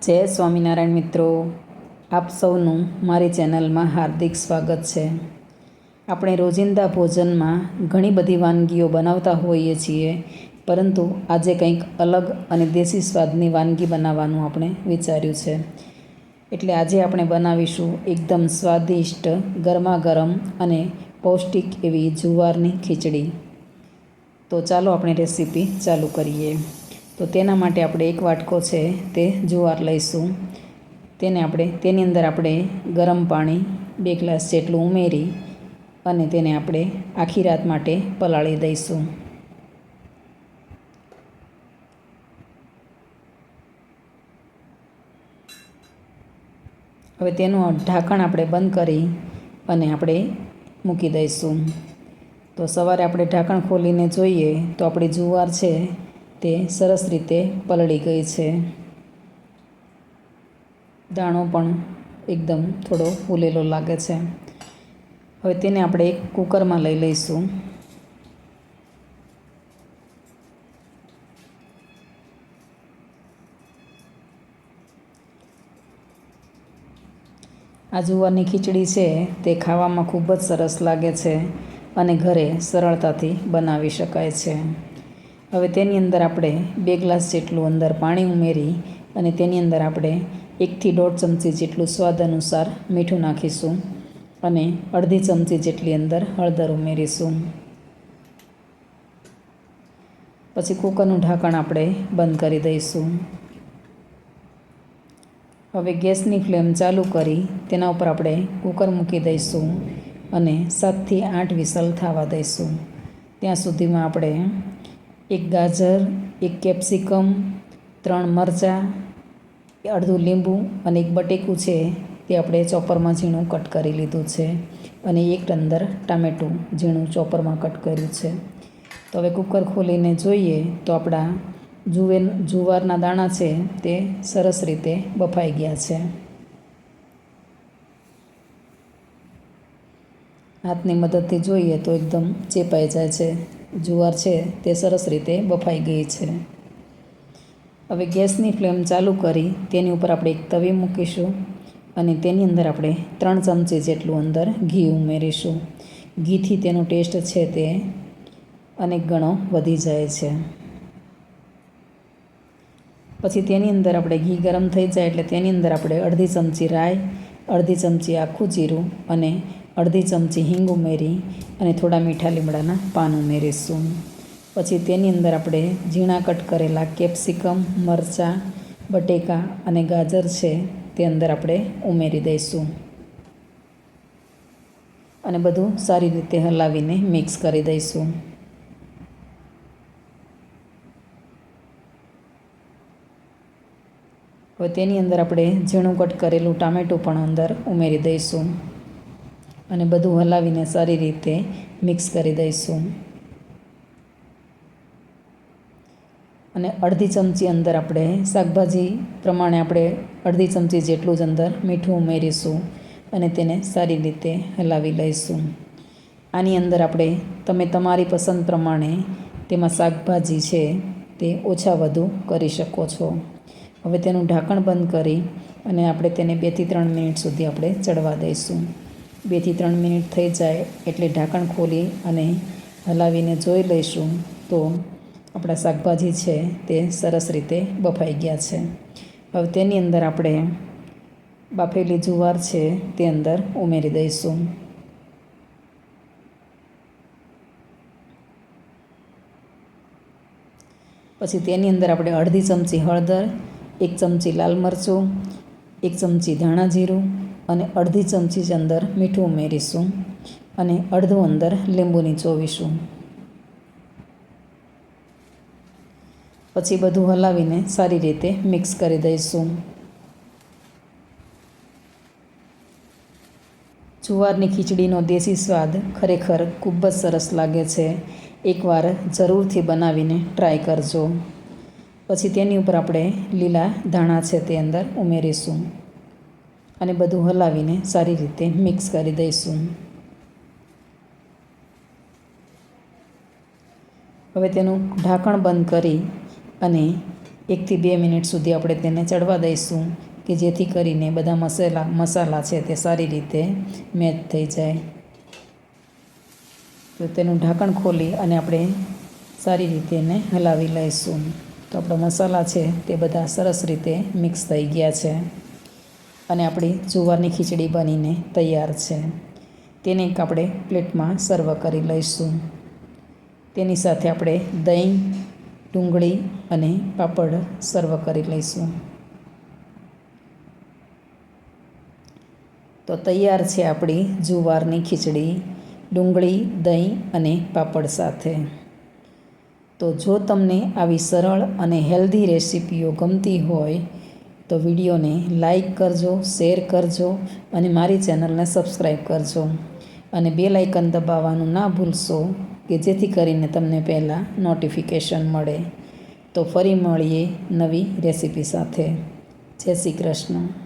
જય સ્વામિનારાયણ મિત્રો, આપ સૌનું મારી ચેનલમાં હાર્દિક સ્વાગત છે. આપણે રોજિંદા ભોજનમાં ઘણી બધી વાનગીઓ બનાવતા હોઈએ છીએ, પરંતુ આજે કંઈક અલગ અને દેશી સ્વાદની વાનગી બનાવવાનું આપણે વિચાર્યું છે. એટલે આજે આપણે બનાવીશું એકદમ સ્વાદિષ્ટ, ગરમા ગરમ અને પૌષ્ટિક એવી જુવારની ખીચડી. તો ચાલો આપણે રેસીપી ચાલુ કરીએ. તો તેના માટે આપણે એક વાટકો છે તે જુવાર લઈશું. તેની અંદર આપણે ગરમ પાણી 2 ગ્લાસ જેટલું ઉમેરી અને તેને આપણે આખી રાત માટે પલાળી દઈશું. હવે તેનું ઢાંકણ આપણે બંધ કરી અને આપણે મૂકી દઈશું. તો સવારે આપણે ઢાંકણ ખોલીને જોઈએ તો આપણી જુવાર છે તે સરસ રીતે પલળી ગઈ છે. દાણો પણ એકદમ થોડો ફૂલેલો લાગે છે. હવે તેને આપણે એક કુકરમાં લઈ લઈશું. આ જુવારની ખીચડી છે તે ખાવામાં ખૂબ જ સરસ લાગે છે અને ઘરે સરળતાથી બનાવી શકાય છે. હવે તેની અંદર આપણે 2 ગ્લાસ જેટલું અંદર પાણી ઉમેરી અને તેની અંદર આપણે 1 થી 1.5 ચમચી જેટલું સ્વાદ અનુસાર મીઠું નાખીશું અને અડધી ચમચી જેટલી અંદર હળદર ઉમેરીશું. પછી કુકરનું ઢાંકણ આપણે બંધ કરી દઈશું. હવે ગેસની ફ્લેમ ચાલુ કરી તેના ઉપર આપણે કુકર મૂકી દઈશું અને 7 થી 8 વિસલ થવા દઈશું. ત્યાં સુધીમાં આપણે 1 ગાજર, 1 કેપ્સિકમ, 3 મરચાં, અડધું લીંબુ અને 1 બટેકું છે તે આપણે ચોપરમાં ઝીણું કટ કરી લીધું છે અને 1 અંદર ટામેટું ઝીણું ચોપરમાં કટ કર્યું છે. તો હવે કુકર ખોલીને જોઈએ તો આપણા જુવારના દાણા છે તે સરસ રીતે બફાઈ ગયા છે. હાથની મદદથી જોઈએ તો એકદમ ચેપાઈ જાય છે. જુવાર છે તે સરસ રીતે બફાઈ ગઈ છે. હવે ગેસની ફ્લેમ ચાલુ કરી તેની ઉપર આપણે એક તવી મૂકીશું અને તેની અંદર આપણે 3 ચમચી જેટલું અંદર ઘી ઉમેરીશું. ઘીથી તેનો ટેસ્ટ છે તે અનેક ગણો વધી જાય છે. પછી તેની અંદર આપણે ઘી ગરમ થઈ જાય એટલે તેની અંદર આપણે અડધી ચમચી રાઈ, અડધી ચમચી આખું જીરું અને અડધી ચમચી હિંગ ઉમેરી અને થોડા મીઠા લીમડાના પાન ઉમેરીશું. પછી તેની અંદર આપણે ઝીણા કટ કરેલા કેપ્સિકમ, મરચાં, બટેકા અને ગાજર છે તે અંદર આપણે ઉમેરી દઈશું અને બધું સારી રીતે હલાવીને મિક્સ કરી દઈશું. હવે તેની અંદર આપણે ઝીણું કટ કરેલું ટામેટું પણ અંદર ઉમેરી દઈશું અને બધું હલાવીને સારી રીતે મિક્સ કરી દઈશું. અને અડધી ચમચી અંદર આપણે શાકભાજી પ્રમાણે આપણે અડધી ચમચી જેટલું જ અંદર મીઠું ઉમેરીશું અને તેને સારી રીતે હલાવી લઈશું. આની અંદર આપણે તમે તમારી પસંદ પ્રમાણે તેમાં શાકભાજી છે તે ઓછા વધુ કરી શકો છો. હવે તેનું ઢાંકણ બંધ કરી અને આપણે તેને 2 થી 3 મિનિટ સુધી આપણે ચડવા દઈશું. 2 થી 3 મિનિટ થઈ જાય એટલે ઢાંકણ ખોલી અને હલાવીને જોઈ લઈશું તો આપણા શાકભાજી છે તે સરસ રીતે બફાઈ ગયા છે. હવે તેની અંદર આપણે બાફેલી જુવાર છે તે અંદર ઉમેરી દઈશું. પછી તેની અંદર આપણે અડધી ચમચી હળદર, 1 ચમચી લાલ મરચું, 1 ચમચી ધાણા જીરું અને અડધી ચમચી જ અંદર મીઠું ઉમેરીશું અને અડધું અંદર લીંબુ નીચોવીશું. પછી બધું હલાવીને સારી રીતે મિક્સ કરી દઈશું. જુવારની ખીચડીનો દેશી સ્વાદ ખરેખર ખૂબ જ સરસ લાગે છે. એકવાર જરૂરથી બનાવીને ટ્રાય કરજો. પછી તેની ઉપર આપણે લીલા ધાણા છે તે અંદર ઉમેરીશું અને બધું હલાવીને સારી રીતે મિક્સ કરી દઈશું. હવે તેનું ઢાંકણ બંધ કરી અને 1થી 2 મિનિટ સુધી આપણે તેને ચડવા દઈશું કે જેથી કરીને બધા મસાલા છે તે સારી રીતે મેચ થઈ જાય. તો તેનું ઢાંકણ ખોલી અને આપણે સારી રીતે એને હલાવી લઈશું. તો આપણા મસાલા છે તે બધા સરસ રીતે મિક્સ થઈ ગયા છે અને આપણી જુવારની ખીચડી બનીને તૈયાર છે. તેને એક આપણે પ્લેટમાં સર્વ કરી લઈશું. તેની સાથે આપણે દહીં, ડુંગળી અને પાપડ સર્વ કરી લઈશું. તો તૈયાર છે આપણી જુવારની ખીચડી ડુંગળી, દહીં અને પાપડ સાથે. તો જો તમને આવી સરળ અને હેલ્ધી રેસીપીઓ ગમતી હોય તો વિડીયોને લાઈક કરજો, શેર કરજો અને મારી ચેનલને સબસ્ક્રાઈબ કરજો અને બેલ આઇકન દબાવવાનું ના ભૂલશો કે જેથી કરીને તમને પહેલાં નોટિફિકેશન મળે. તો ફરી મળીએ નવી રેસીપી સાથે. જય શ્રી કૃષ્ણ.